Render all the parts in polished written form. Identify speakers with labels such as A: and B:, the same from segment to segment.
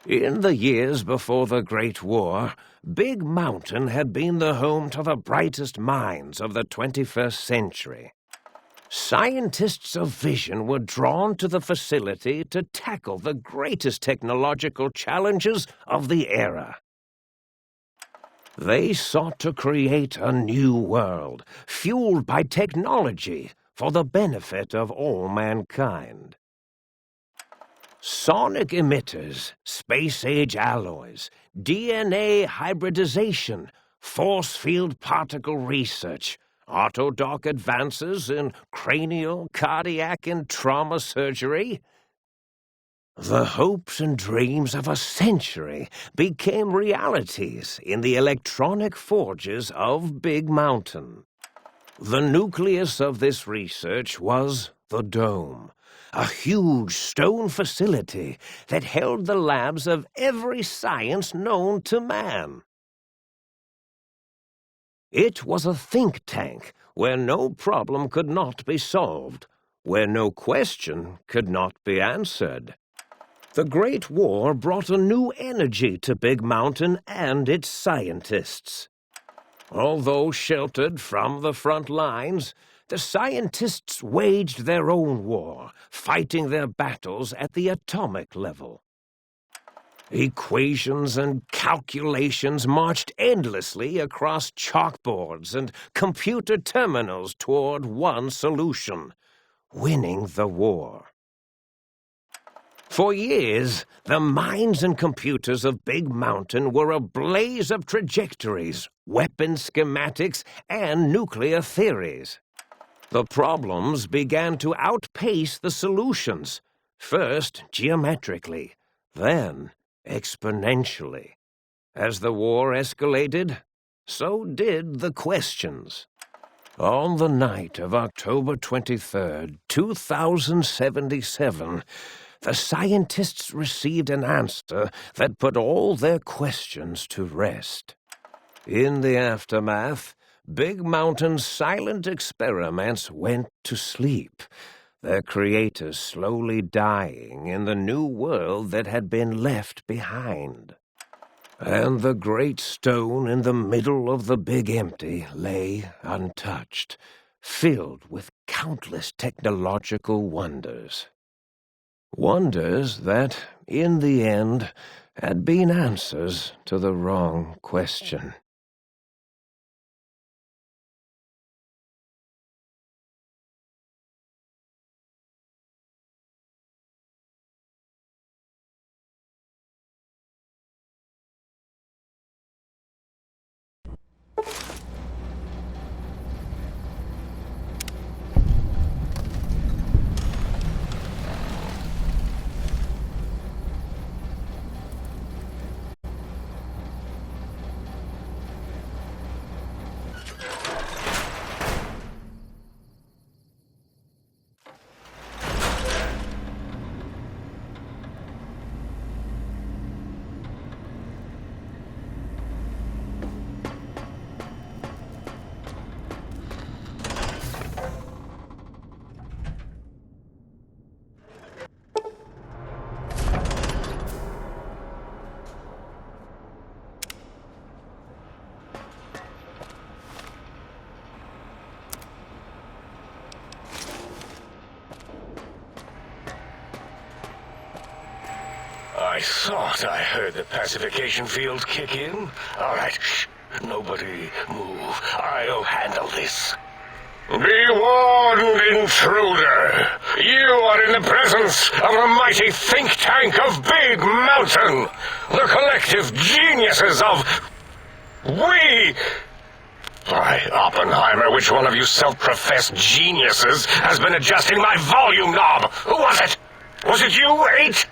A: In the years before the Great War, Big Mountain had been the home to the brightest minds of the 21st century. Scientists of vision were drawn to the facility to tackle the greatest technological challenges of the era. They sought to create a new world, fueled by technology for the benefit of all mankind. Sonic emitters, space-age alloys, DNA hybridization, force field particle research, autodoc advances in cranial, cardiac, and trauma surgery. The hopes and dreams of a century became realities in the electronic forges of Big Mountain. The nucleus of this research was the Dome, a huge stone facility that held the labs of every science known to man. It was a think tank where no problem could not be solved, where no question could not be answered. The Great War brought a new energy to Big Mountain and its scientists. Although sheltered from the front lines, the scientists waged their own war, fighting their battles at the atomic level. Equations and calculations marched endlessly across chalkboards and computer terminals toward one solution: winning the war. For years, the minds and computers of Big Mountain were a blaze of trajectories, weapon schematics, and nuclear theories. The problems began to outpace the solutions, first geometrically, then exponentially. As the war escalated, so did the questions. On the night of October 23rd, 2077, the scientists received an answer that put all their questions to rest. In the aftermath, Big Mountain's silent experiments went to sleep, their creators slowly dying in the new world that had been left behind. And the great stone in the middle of the Big Empty lay untouched, filled with countless technological wonders. Wonders that, in the end, had been answers to the wrong question.
B: I thought I heard the pacification field kick in. All right, shh. Nobody move. I'll handle this. Be warned, intruder. You are in the presence of the mighty think tank of Big Mountain. The collective geniuses of... We... By Oppenheimer, which one of you self-professed geniuses has been adjusting my volume knob? Who was it? Was it you, 8?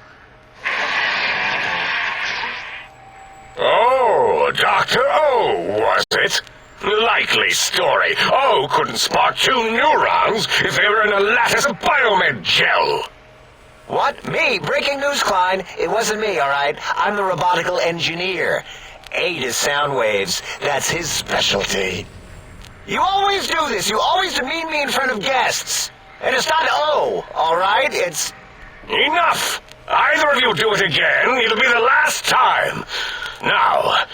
B: Oh, Dr. O, was it? Likely story. O couldn't spark 2 neurons if they were in a lattice of biomed gel.
C: What? Me? Breaking news, Klein. It wasn't me, all right? I'm the robotical engineer. 8 is sound waves. That's his specialty. You always do this. You always demean me in front of guests. And it's not O, all right? It's...
B: Enough! Either of you do it again, it'll be the last time. Now,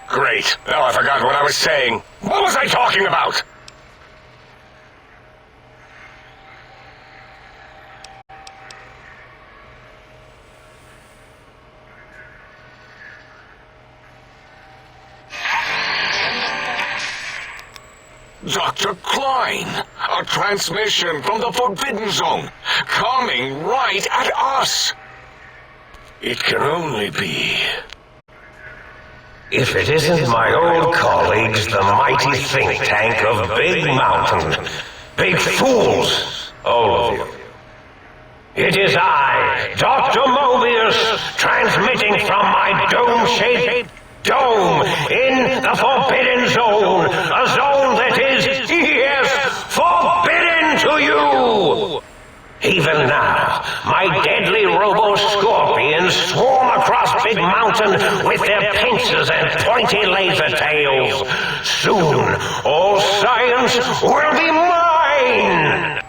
B: great. Now I forgot what I was saying. What was I talking about? Dr. Klein, a transmission from the Forbidden Zone, coming right at us. It can only be.
A: If it isn't my old colleagues, the mighty think tank of Big Mountain. Big fools, all of you. It is I, Dr. Mobius, transmitting from my dome-shaped dome in the Forbidden Zone, a zone that is, yes, forbidden to you! Even now, my deadly robo-scorpions swarm across Big Mountain with their pincers and pointy laser tails. Soon, all science will be mine!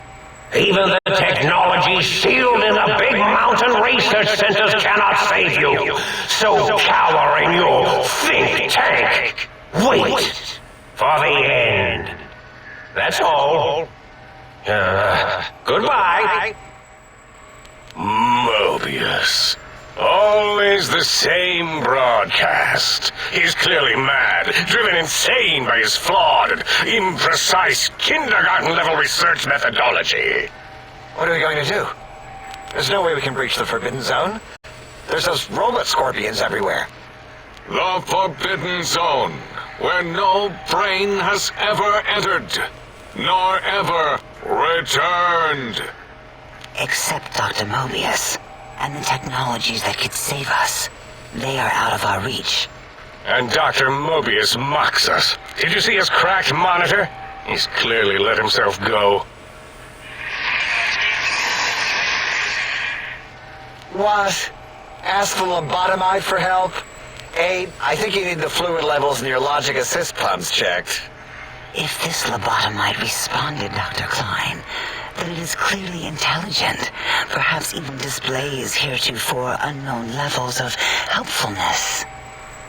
A: Even the technology sealed in the Big Mountain research centers cannot save you. So cower in your think tank. Wait for the end. That's all. Goodbye.
B: Mobius. Always the same broadcast. He's clearly mad, driven insane by his flawed and imprecise kindergarten-level research methodology.
C: What are we going to do? There's no way we can breach the Forbidden Zone. There's those robot scorpions everywhere.
B: The Forbidden Zone, where no brain has ever entered, nor ever returned.
D: Except Dr. Mobius. And the technologies that could save us. They are out of our reach.
B: And Dr. Mobius mocks us. Did you see his cracked monitor? He's clearly let himself go.
C: What? Ask the lobotomite for help? I think you need the fluid levels in your logic assist pumps checked.
D: If this lobotomite responded, Dr. Klein, then it is clearly intelligent, perhaps even displays heretofore unknown levels of helpfulness.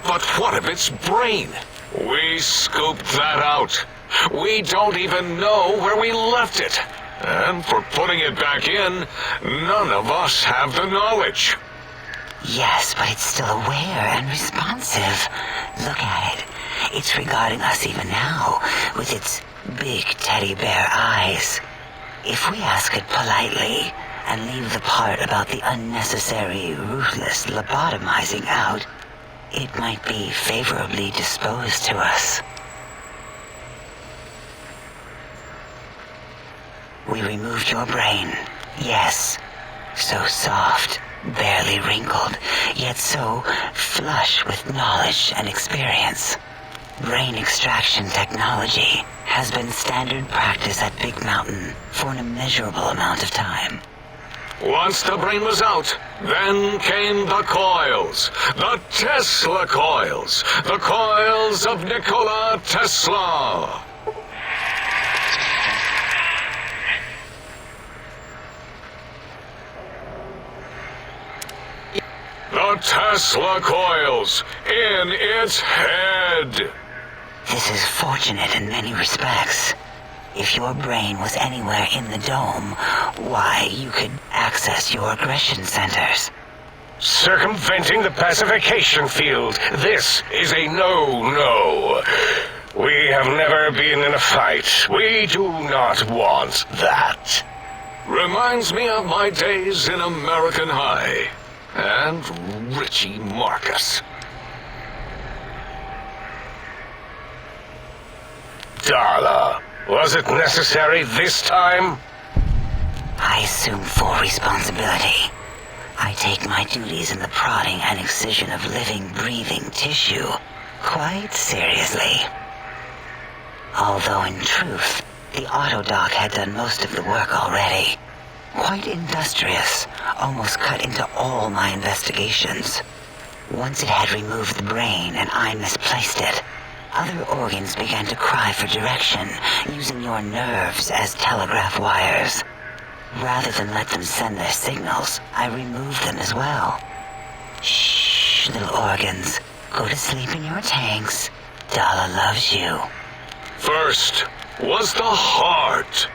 B: But what of its brain? We scooped that out. We don't even know where we left it. And for putting it back in, none of us have the knowledge.
D: Yes, but it's still aware and responsive. Look at it. It's regarding us even now, with its big teddy bear eyes. If we ask it politely, and leave the part about the unnecessary, ruthless lobotomizing out, it might be favorably disposed to us. We removed your brain, yes. So soft, barely wrinkled, yet so flush with knowledge and experience. Brain extraction technology has been standard practice at Big Mountain for an immeasurable amount of time.
B: Once the brain was out, then came the coils. The Tesla coils. The coils of Nikola Tesla. The Tesla coils in its head.
D: This is fortunate in many respects. If your brain was anywhere in the dome, why, you could access your aggression centers.
B: Circumventing the pacification field. This is a no-no. We have never been in a fight. We do not want that. Reminds me of my days in American High. And Richie Marcus. Darla, was it necessary this time?
D: I assume full responsibility. I take my duties in the prodding and excision of living, breathing tissue quite seriously. Although in truth, the autodoc had done most of the work already. Quite industrious, almost cut into all my investigations. Once it had removed the brain and I misplaced it, other organs began to cry for direction, using your nerves as telegraph wires. Rather than let them send their signals, I remove them as well. Shh, little organs. Go to sleep in your tanks. Dala loves you.
B: First was the heart.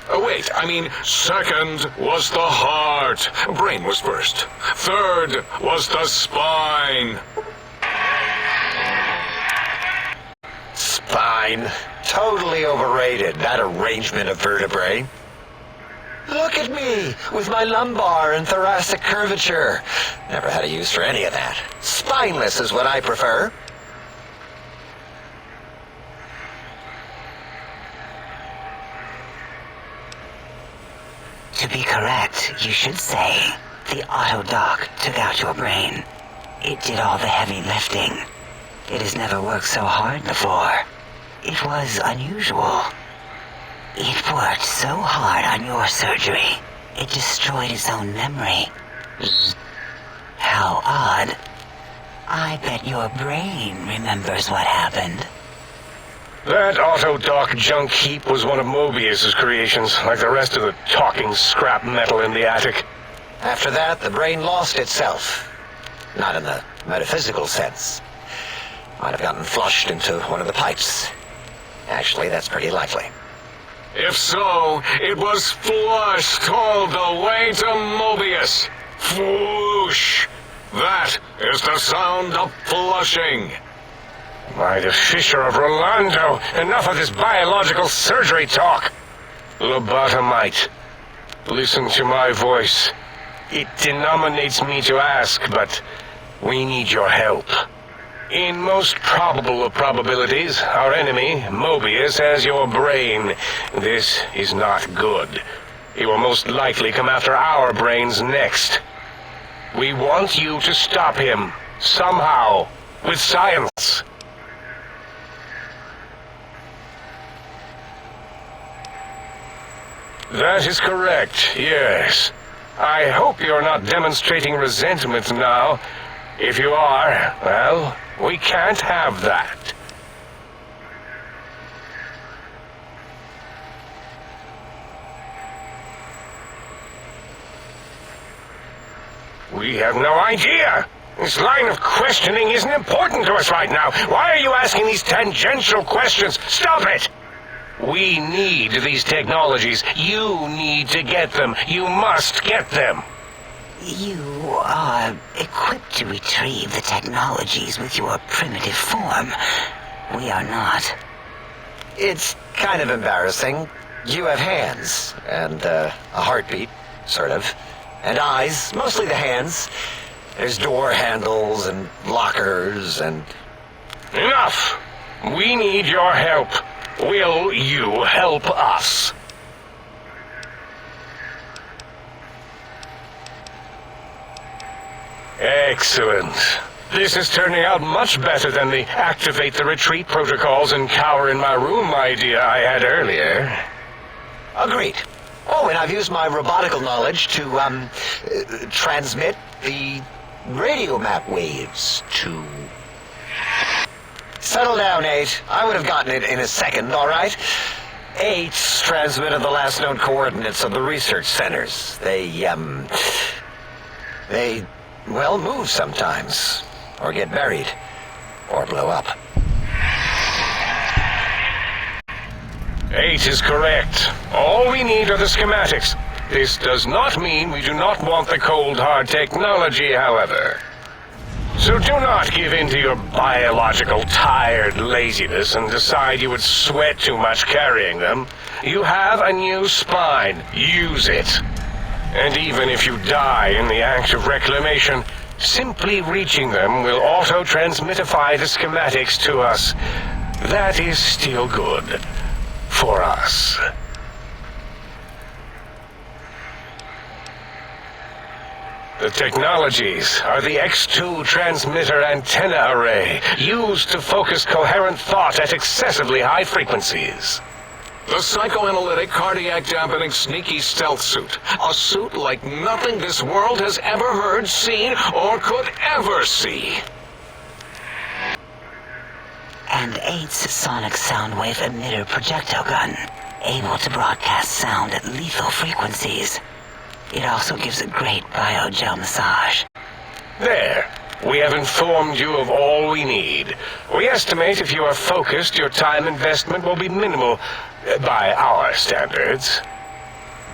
B: Oh, wait, I mean, second was the heart. Brain was first. Third was the spine.
C: Spine. Totally overrated, that arrangement of vertebrae. Look at me, with my lumbar and thoracic curvature. Never had a use for any of that. Spineless is what I prefer.
D: To be correct, you should say, the auto-dock took out your brain. It did all the heavy lifting. It has never worked so hard before. It was unusual. It worked so hard on your surgery, it destroyed its own memory. How odd. I bet your brain remembers what happened.
B: That auto-dock junk heap was one of Mobius's creations, like the rest of the talking scrap metal in the attic.
C: After that, the brain lost itself. Not in the metaphysical sense. Might have gotten flushed into one of the pipes. Actually, that's pretty likely.
B: If so, it was flushed all the way to Mobius. Floosh! That is the sound of flushing. By the Fisher of Rolando, enough of this biological surgery talk. Lobotomite, listen to my voice. It denominates me to ask, but we need your help. In most probable of probabilities, our enemy, Mobius, has your brain. This is not good. He will most likely come after our brains next. We want you to stop him, somehow, with science. That is correct, yes. I hope you're not demonstrating resentment now. If you are, well, we can't have that. We have no idea. This line of questioning isn't important to us right now. Why are you asking these tangential questions? Stop it! We need these technologies. You need to get them. You must get them.
D: You are equipped to retrieve the technologies with your primitive form. We are not.
C: It's kind of embarrassing. You have hands, and a heartbeat, sort of, and eyes, mostly the hands. There's door handles and lockers and...
B: Enough! We need your help. Will you help us? Excellent. This is turning out much better than the activate the retreat protocols and cower in my room idea I had earlier.
C: Agreed. Oh, and I've used my robotical knowledge to, transmit the radio map waves to... Settle down, 8. I would have gotten it in a second, all right? 8's transmitted the last known coordinates of the research centers. They, well, move sometimes. Or get buried. Or blow up.
B: 8 is correct. All we need are the schematics. This does not mean we do not want the cold, hard technology, however. So do not give in to your biological tired laziness and decide you would sweat too much carrying them. You have a new spine. Use it. And even if you die in the act of reclamation, simply reaching them will auto-transmitify the schematics to us. That is still good. For us. The technologies are the X2 transmitter antenna array, used to focus coherent thought at excessively high frequencies. The psychoanalytic, cardiac dampening, sneaky stealth suit. A suit like nothing this world has ever heard, seen, or could ever see.
D: And 8's sonic soundwave emitter projectile gun. able to broadcast sound at lethal frequencies. It also gives a great biogel massage.
B: There. We have informed you of all we need. We estimate if you are focused, your time investment will be minimal by our standards.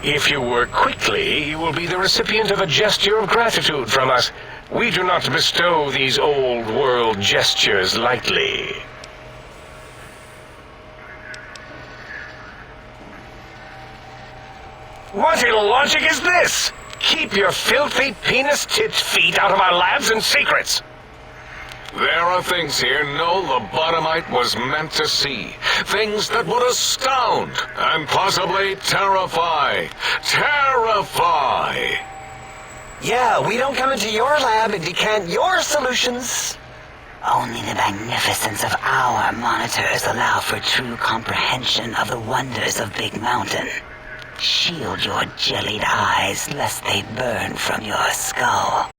B: If you work quickly, you will be the recipient of a gesture of gratitude from us. We do not bestow these old-world gestures lightly. What illogic is this? Keep your filthy, penis-tipped feet out of our labs and secrets!
E: There are things here no lobotomite was meant to see. Things that would astound and possibly terrify. Terrify!
C: Yeah, we don't come into your lab and decant your solutions.
D: Only the magnificence of our monitors allow for true comprehension of the wonders of Big Mountain. Shield your jellied eyes lest they burn from your skull.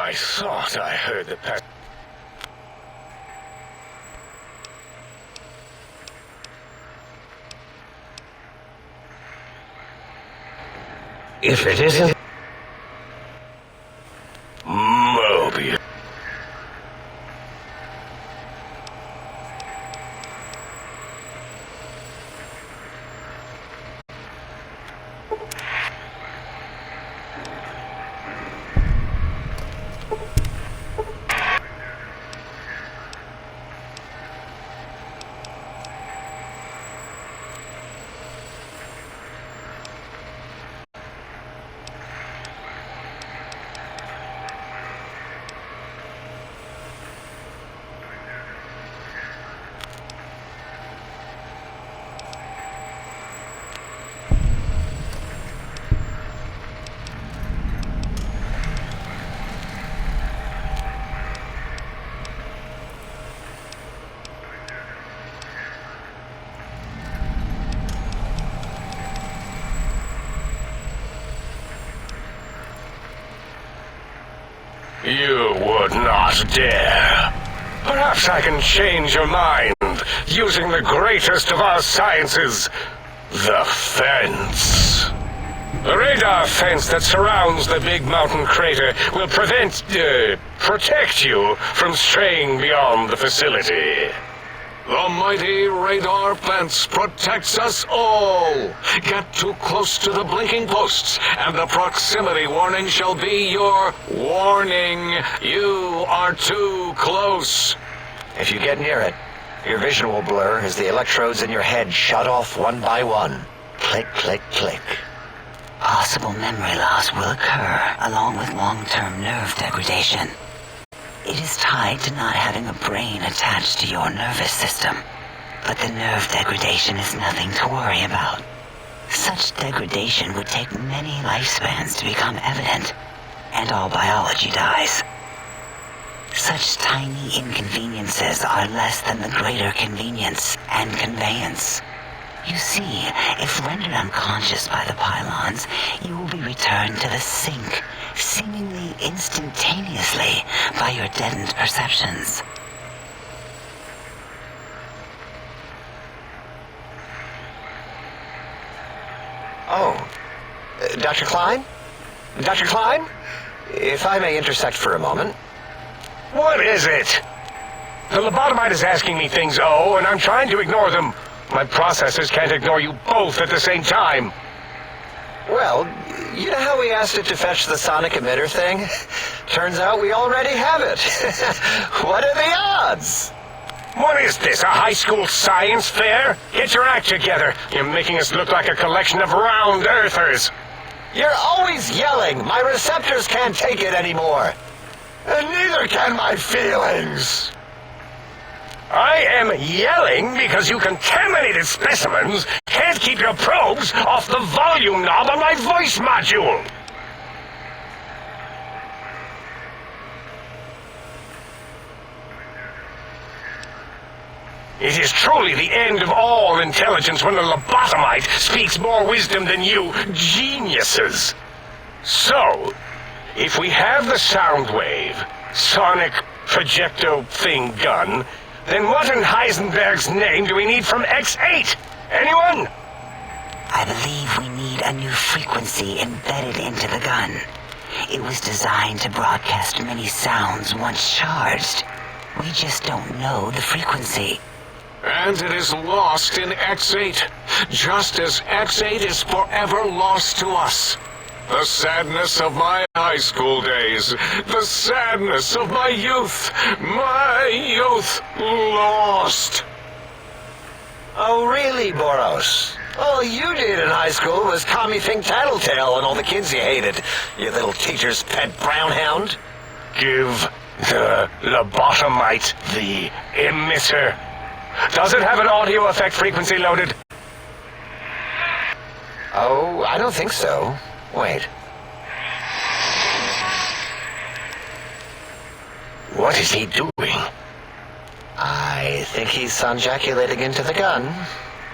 B: I thought I heard the
A: If it isn't...
B: Mobius. You would not dare. Perhaps I can change your mind using the greatest of our sciences, the fence. The radar fence that surrounds the big mountain crater will protect you from straying beyond the facility.
E: The mighty radar fence protects us all. Get too close to the blinking posts, and the proximity warning shall be your warning. You are too close.
C: If you get near it, your vision will blur as the electrodes in your head shut off one by one. Click, click, click.
D: Possible memory loss will occur, along with long-term nerve degradation. It is tied to not having a brain attached to your nervous system. But the nerve degradation is nothing to worry about. Such degradation would take many lifespans to become evident, and all biology dies. Such tiny inconveniences are less than the greater convenience and conveyance. You see, if rendered unconscious by the pylons, you will be returned to the sink, seemingly instantaneously by your deadened perceptions.
C: Oh, Dr. Klein? Dr. Klein? If I may intersect for a moment.
B: What is it? The lobotomite is asking me things, and I'm trying to ignore them. My processors can't ignore you both at the same time.
C: Well, you know how we asked it to fetch the sonic emitter thing? Turns out we already have it. What are the odds?
B: What is this, a high school science fair? Get your act together. You're making us look like a collection of round earthers.
C: You're always yelling. My receptors can't take it anymore. And neither can my feelings.
B: I am yelling because you contaminated specimens can't keep your probes off the volume knob on my voice module. It is truly the end of all intelligence when the lobotomite speaks more wisdom than you geniuses. So, if we have the sound wave, sonic projecto thing gun, then what in Heisenberg's name do we need from X8? Anyone?
D: I believe we need a new frequency embedded into the gun. It was designed to broadcast many sounds once charged. We just don't know the frequency.
E: And it is lost in X8, just as X8 is forever lost to us. The sadness of my high school days, the sadness of my youth lost.
C: Oh, really, Boros? All you did in high school was call me Fink Tattletale and all the kids you hated, you little teacher's pet brown hound.
B: Give the lobotomite the emitter. Does it have an audio effect frequency loaded?
C: Oh, I don't think so. Wait.
B: What is he doing?
C: I think he's sonjaculating into the gun.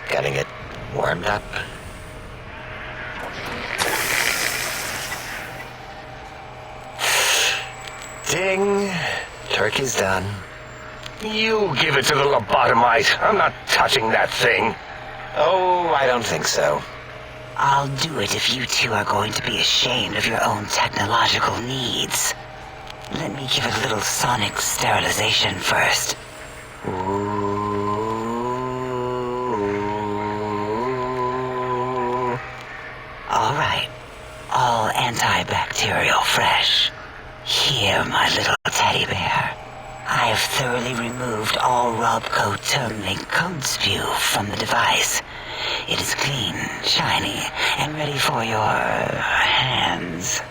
C: Getting it warmed up. Ding. Turkey's done.
B: You give it to the lobotomite. I'm not touching that thing.
C: Oh, I don't think so.
D: I'll do it if you two are going to be ashamed of your own technological needs. Let me give it a little sonic sterilization first. All right. All antibacterial fresh. Here, my little teddy bear. I have thoroughly removed all Robco terminate code spew from the device. It is clean, shiny, and ready for your hands.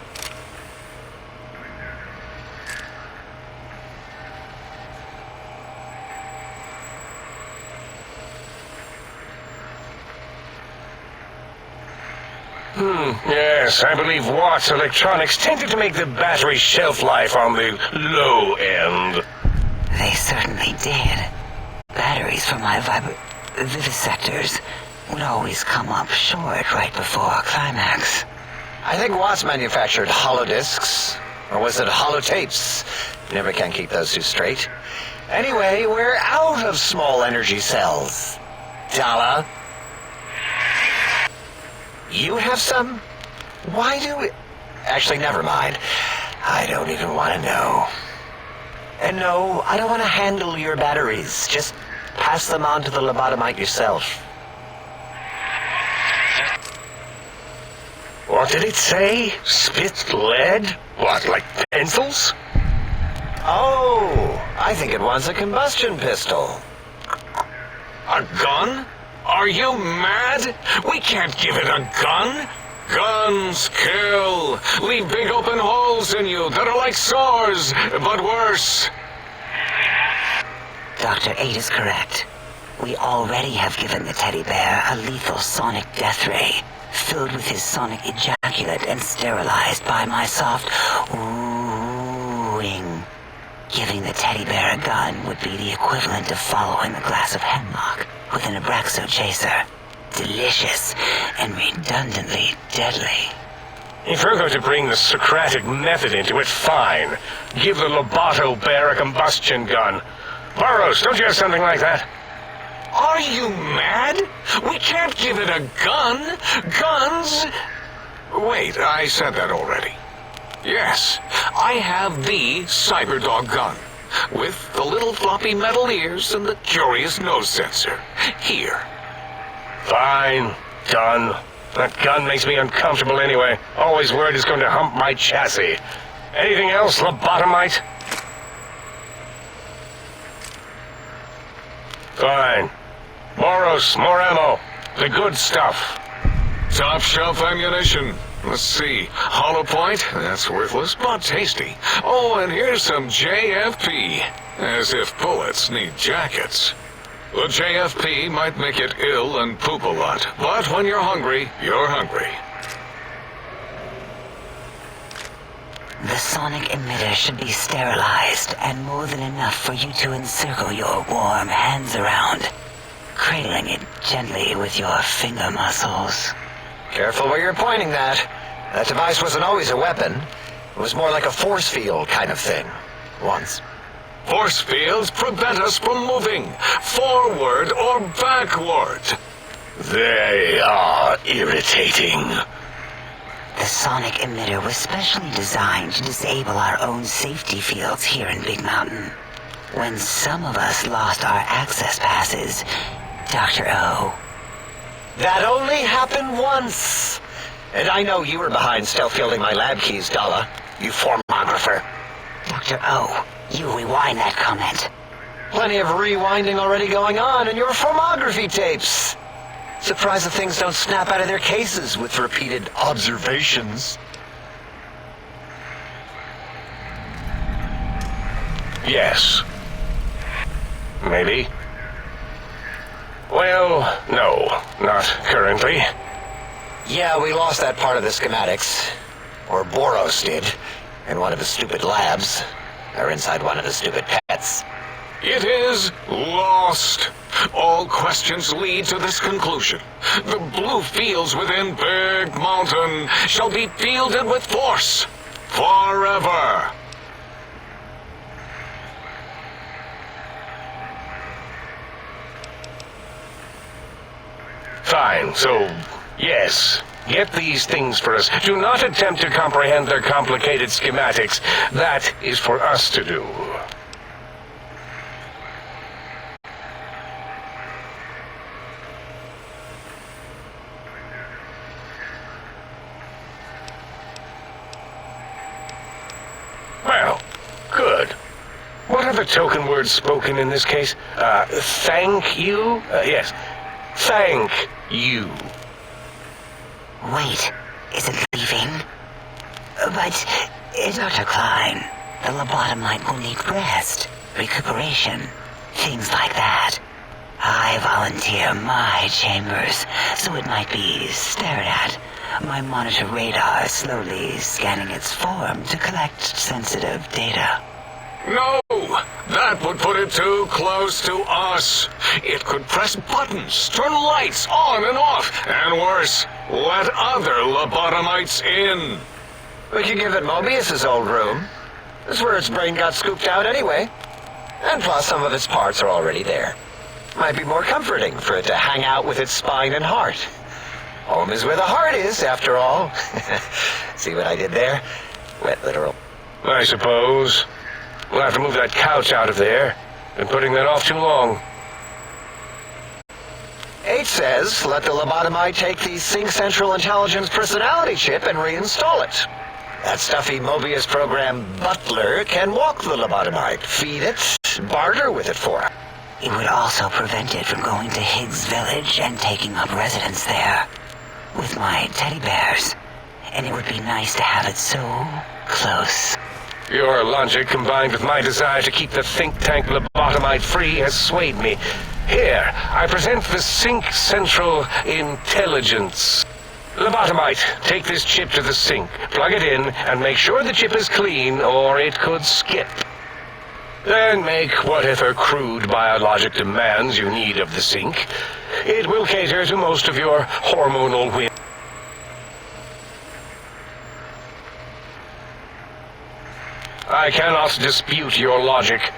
B: Yes, I believe Watt's Electronics tended to make the battery shelf life on the low end.
D: They certainly did. Batteries for my vivisectors would always come up short right before climax.
C: I think Watts manufactured holodisks, Or was it holotapes? Never can keep those two straight. Anyway, we're out of small energy cells. Dala? You have some? Why do we... Actually, never mind. I don't even want to know. And no, I don't want to handle your batteries. Just pass them on to the lobotomite yourself.
B: What did it say? Spit lead? What, like pencils?
C: Oh, I think it wants a combustion pistol.
E: A gun? Are you mad? We can't give it a gun. Guns kill. Leave big open holes in you that are like sores, but worse.
D: Dr. 8 is correct. We already have given the teddy bear a lethal sonic death ray, filled with his sonic ejaculate and sterilized by my soft wooing. Giving the teddy bear a gun would be the equivalent of following a glass of hemlock with an Abraxo chaser. Delicious and redundantly deadly.
B: If we're going to bring the Socratic method into it, fine. Give the Loboto bear a combustion gun. Burroughs, don't you have something like that?
E: Are you mad? We can't give it a gun. Guns... Wait, I said that already. Yes, I have the Cyberdog gun, with the little floppy metal ears and the curious nose sensor. Here.
B: Fine. Done. That gun makes me uncomfortable anyway. Always worried it's going to hump my chassis. Anything else, lobotomite? Fine. Moros, more ammo. The good stuff.
E: Top shelf ammunition. Let's see. Hollow point? That's worthless, but tasty. Oh, and here's some JFP. As if bullets need jackets. The JFP might make it ill and poop a lot, but when you're hungry, you're hungry.
D: The sonic emitter should be sterilized and more than enough for you to encircle your warm hands around, cradling it gently with your finger muscles.
C: Careful where you're pointing that. That device wasn't always a weapon. It was more like a force field kind of thing. Once.
E: Force fields prevent us from moving, forward or backward.
B: They are irritating.
D: The sonic emitter was specially designed to disable our own safety fields here in Big Mountain. When some of us lost our access passes, Dr. O.
C: That only happened once. And I know you were behind stealth fielding my lab keys, Dala. You formographer.
D: Dr. O, you rewind that comment.
C: Plenty of rewinding already going on in your formography tapes. Surprised the things don't snap out of their cases with repeated observations.
B: Yes. Maybe. Well, no, not currently.
C: Yeah, we lost that part of the schematics. Or Boros did. In one of his stupid labs. Or inside one of his stupid pets.
E: It is lost. All questions lead to this conclusion. The blue fields within Big Mountain shall be fielded with force. Forever.
B: Fine, so, yes. Get these things for us. Do not attempt to comprehend their complicated schematics. That is for us to do. Well, good. What are the token words spoken in this case? Thank you? Yes. Thank you.
D: Wait, is it leaving? But, Dr. Klein, the lobotomite will need rest, recuperation, things like that. I volunteer my chambers, so it might be stared at. My monitor radar slowly scanning its form to collect sensitive data.
E: No, that would put it too close to us. It could press buttons, turn lights on and off, and worse, let other lobotomites in.
C: We could give it Mobius's old room. This is where its brain got scooped out anyway. And plus, some of its parts are already there. Might be more comforting for it to hang out with its spine and heart. Home is where the heart is, after all. See what I did there? Wet literal.
B: I suppose. We'll have to move that couch out of there. Been putting that off too long.
C: 8 says, let the lobotomite take the Sync Central Intelligence personality chip and reinstall it. That stuffy Mobius program butler can walk the lobotomite, feed it, barter with it for it.
D: It would also prevent it from going to Higgs Village and taking up residence there with my teddy bears. And it would be nice to have it so close.
B: Your logic, combined with my desire to keep the think tank lobotomite free, has swayed me. Here, I present the Sync Central Intelligence. Lobotomite, take this chip to the sink, plug it in, and make sure the chip is clean, or it could skip. Then make whatever crude biologic demands you need of the sink. It will cater to most of your hormonal whims. I cannot dispute your logic.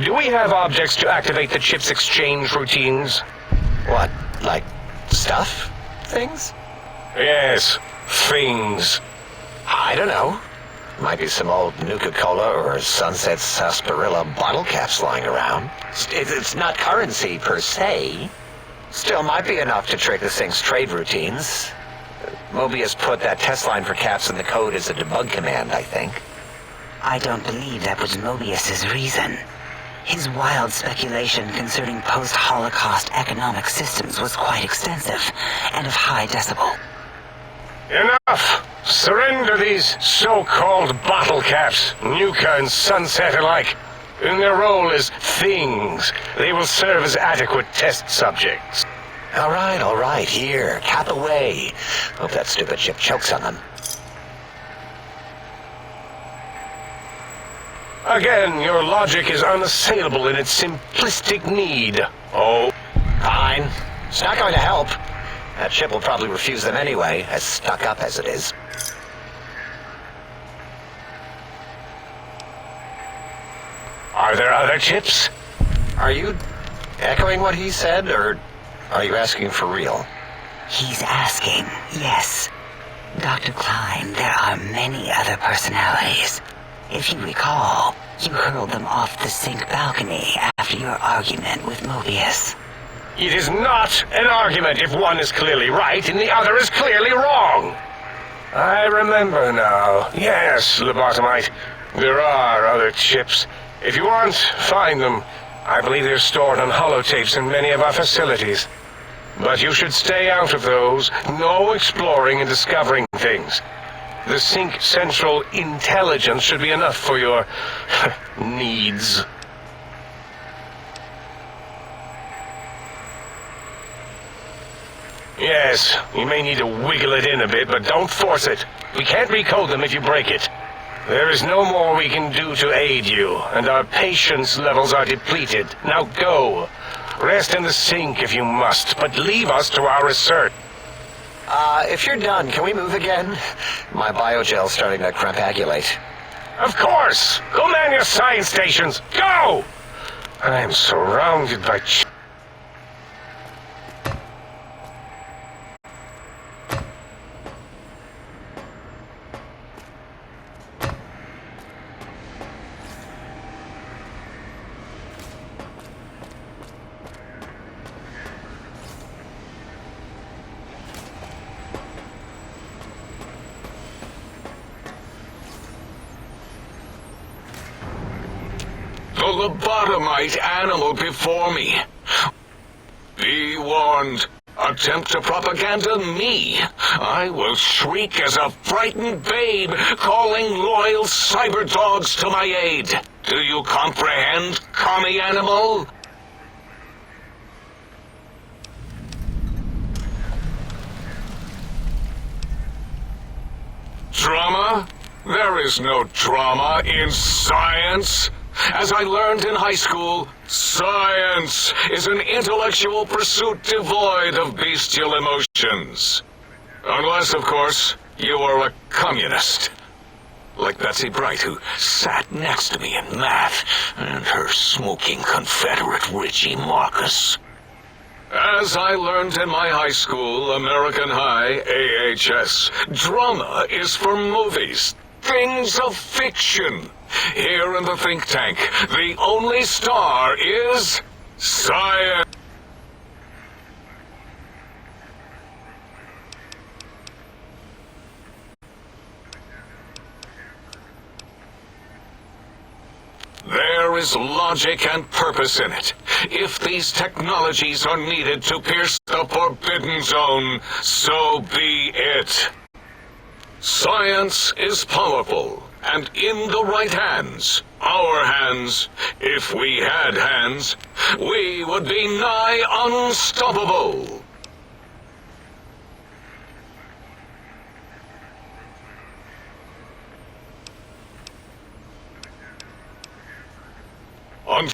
B: Do we have objects to activate the chip's exchange routines?
C: What, like stuff? Things?
B: Yes, things.
C: I don't know. Might be some old Nuka-Cola or Sunset Sarsaparilla bottle caps lying around. It's not currency per se. Still might be enough to trick the Sync's trade routines. Mobius put that test line for caps in the code as a debug command, I think.
D: I don't believe that was Mobius's reason. His wild speculation concerning post-Holocaust economic systems was quite extensive and of high decibel.
B: Enough! Surrender these so-called bottle caps, Nuka and Sunset alike. In their role as things, they will serve as adequate test subjects.
C: All right, here, cap away. Hope that stupid chip chokes on them.
B: Again, your logic is unassailable in its simplistic need. Oh,
C: Fine. It's not going to help. That chip will probably refuse them anyway, as stuck up as it is.
B: are there other chips?
C: Are you echoing what he said, or are you asking for real?
D: He's asking, yes. Dr. Klein, there are many other personalities. If you recall, you hurled them off the Sync balcony after your argument with Mobius.
B: It is not an argument if one is clearly right and the other is clearly wrong. I remember now. Yes, lobotomite. There are other chips. If you want, find them. I believe they're stored on holotapes in many of our facilities. But you should stay out of those. No exploring and discovering things. The Sync Central Intelligence should be enough for your needs. Yes, you may need to wiggle it in a bit, but don't force it. We can't recode them if you break it. There is no more we can do to aid you, and our patience levels are depleted. Now go. Rest in the sink if you must, but leave us to our research.
C: If you're done, can we move again? My biogel's starting to crampagulate.
B: Of course! Go man your science stations! Go! I am surrounded by
E: the lobotomite animal before me. Be warned. Attempt to propaganda me. I will shriek as a frightened babe, calling loyal cyber dogs to my aid. Do you comprehend, commie animal? Drama? There is no drama in science. As I learned in high school, science is an intellectual pursuit devoid of bestial emotions. Unless, of course, you are a communist.
B: Like Betsy Bright, who sat next to me in math, and her smoking Confederate Richie Marcus. As I learned in my high school, American High, AHS, drama is for movies, things of fiction. Here in the think tank, the only star is science. There is logic and purpose in it. If these technologies are needed to pierce the forbidden zone, so be it. Science is powerful, and in the right hands, our hands, if we had hands, we would be nigh unstoppable. Un-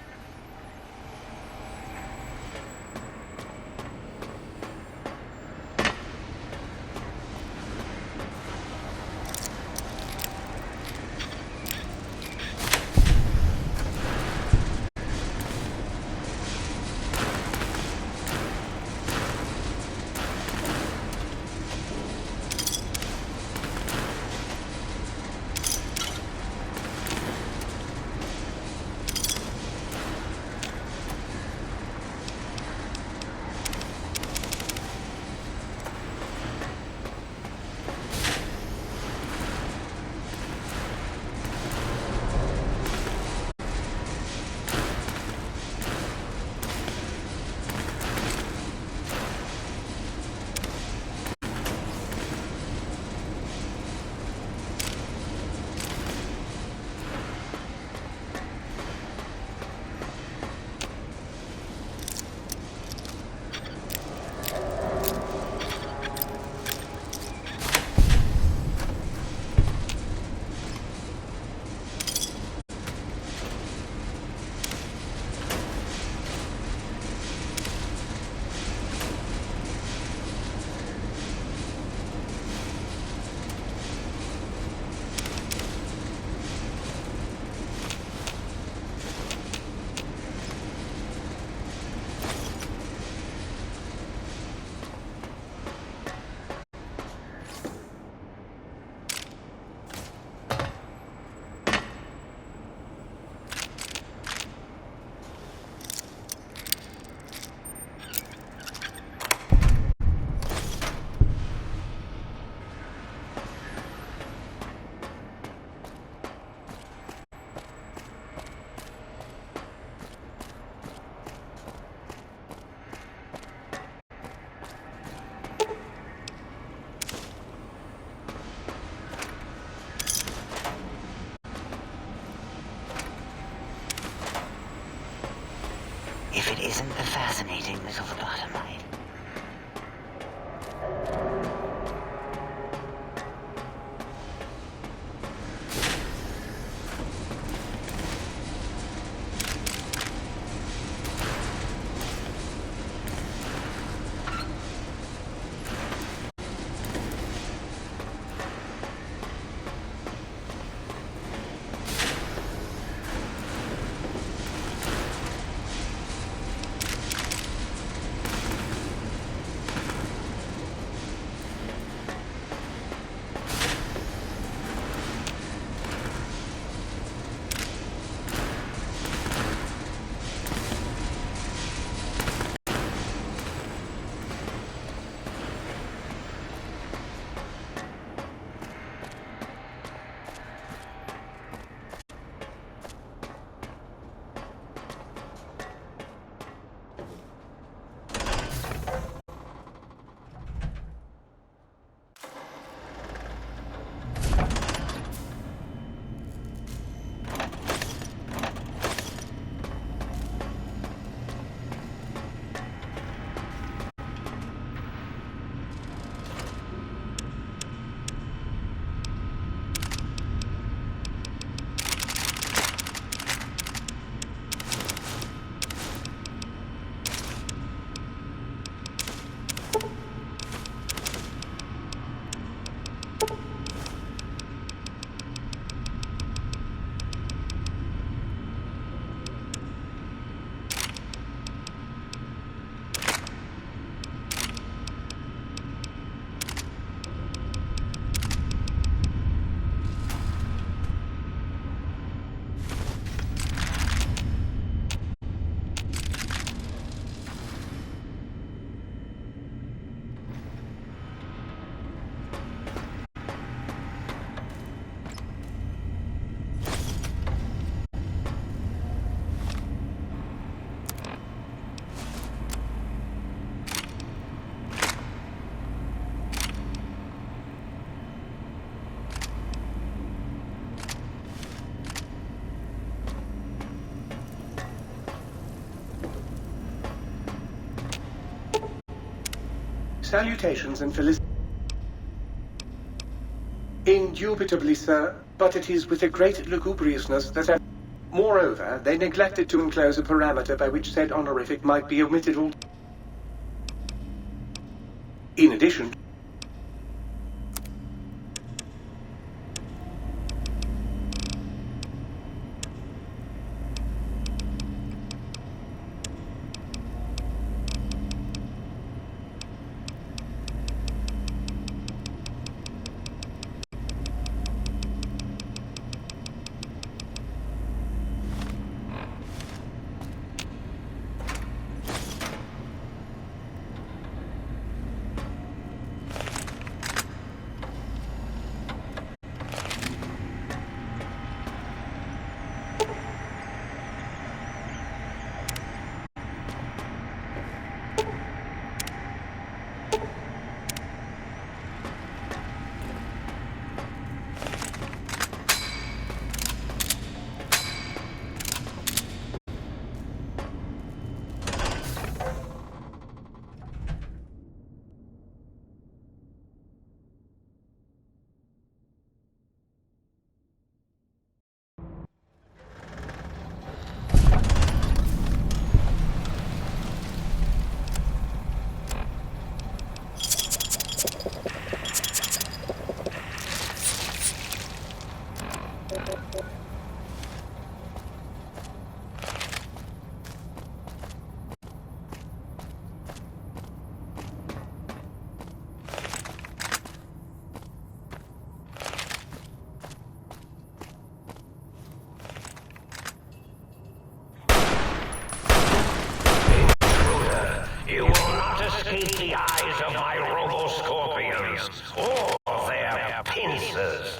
D: If it isn't the fascinating little lobotomite.
F: Salutations and felicitations. Indubitably, sir, but it is with a great lugubriousness that I... Moreover, they neglected to enclose a parameter by which said honorific might be omitted all... In addition...
A: You will not escape the eyes of my robo-scorpions or their pincers.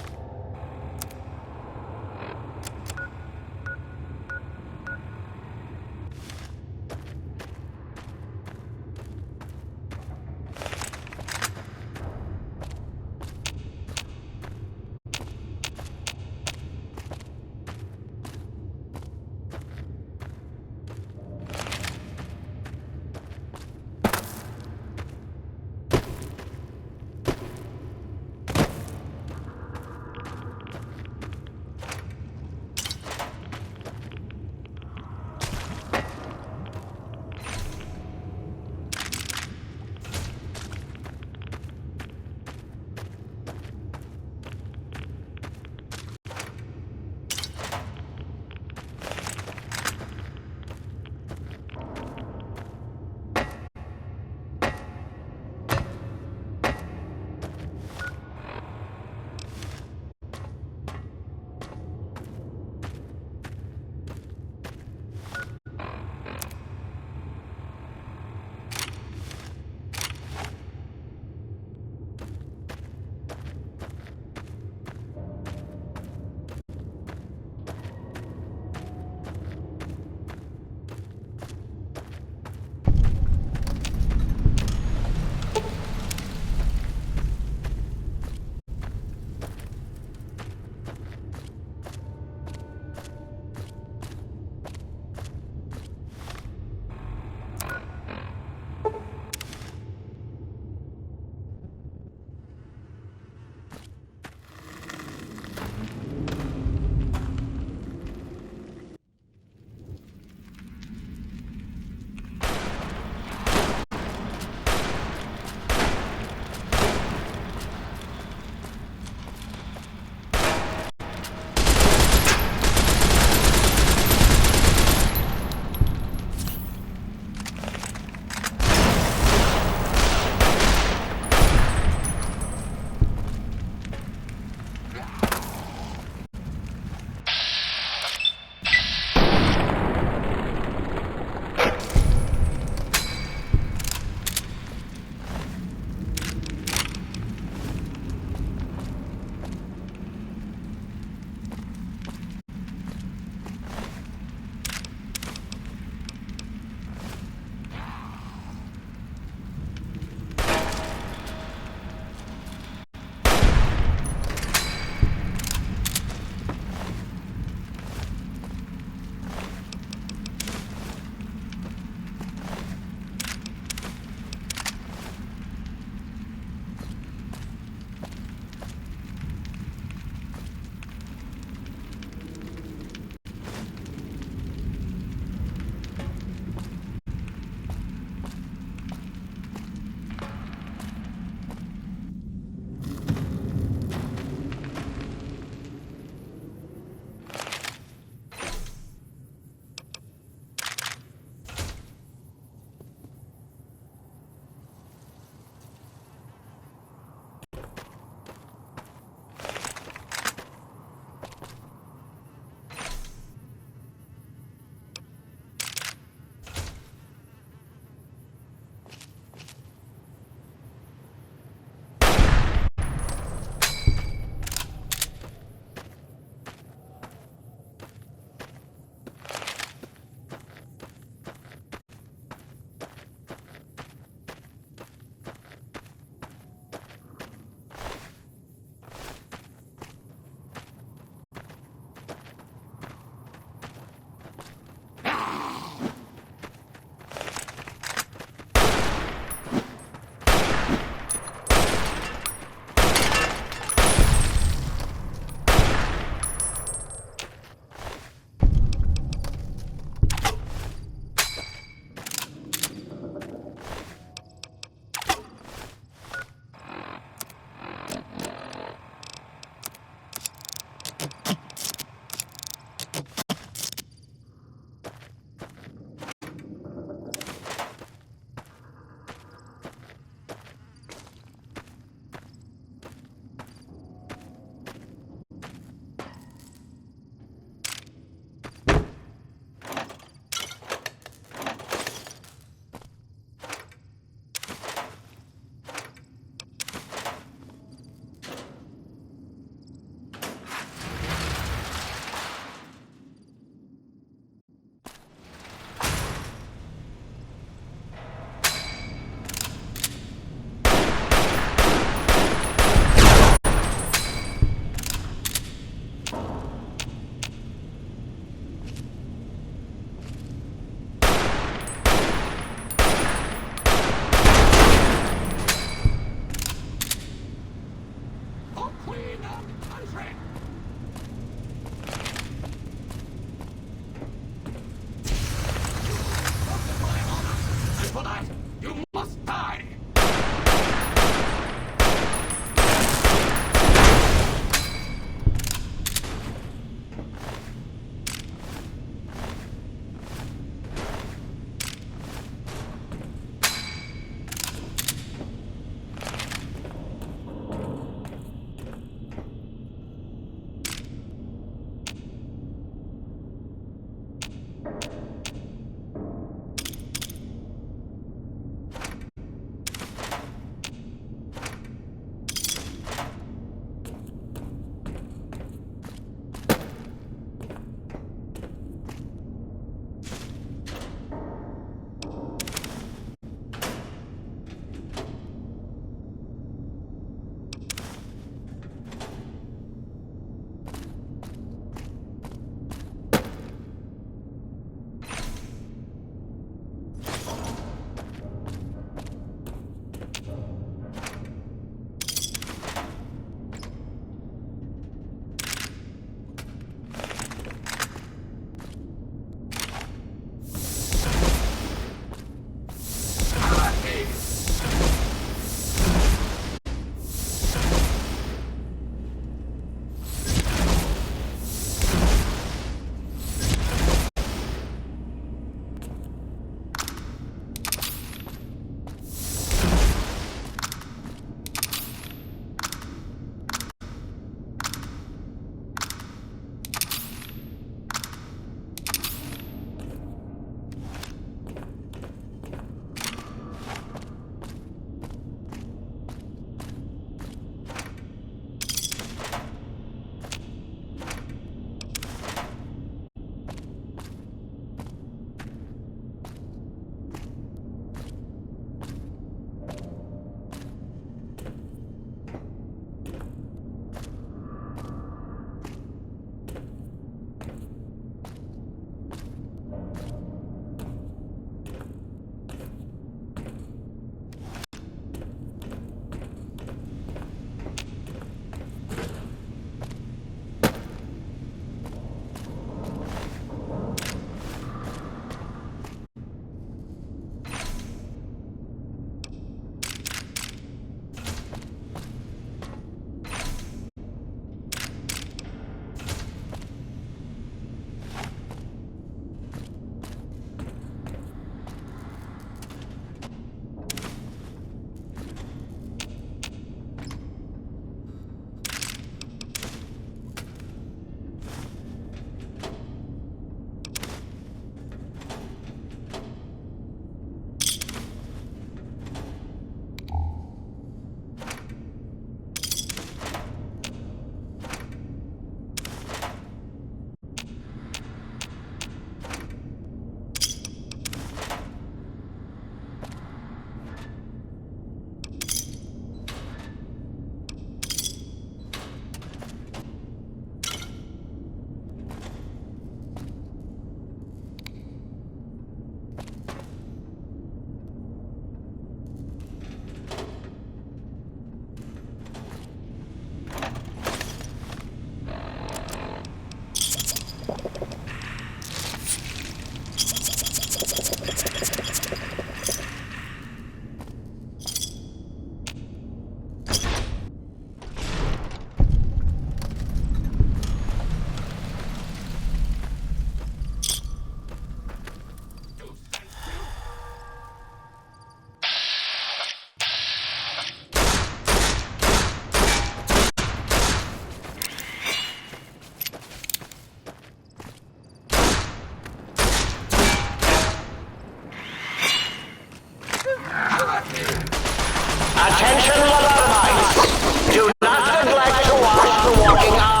C: Attention, lobotomites! Do not neglect to watch the walking eye!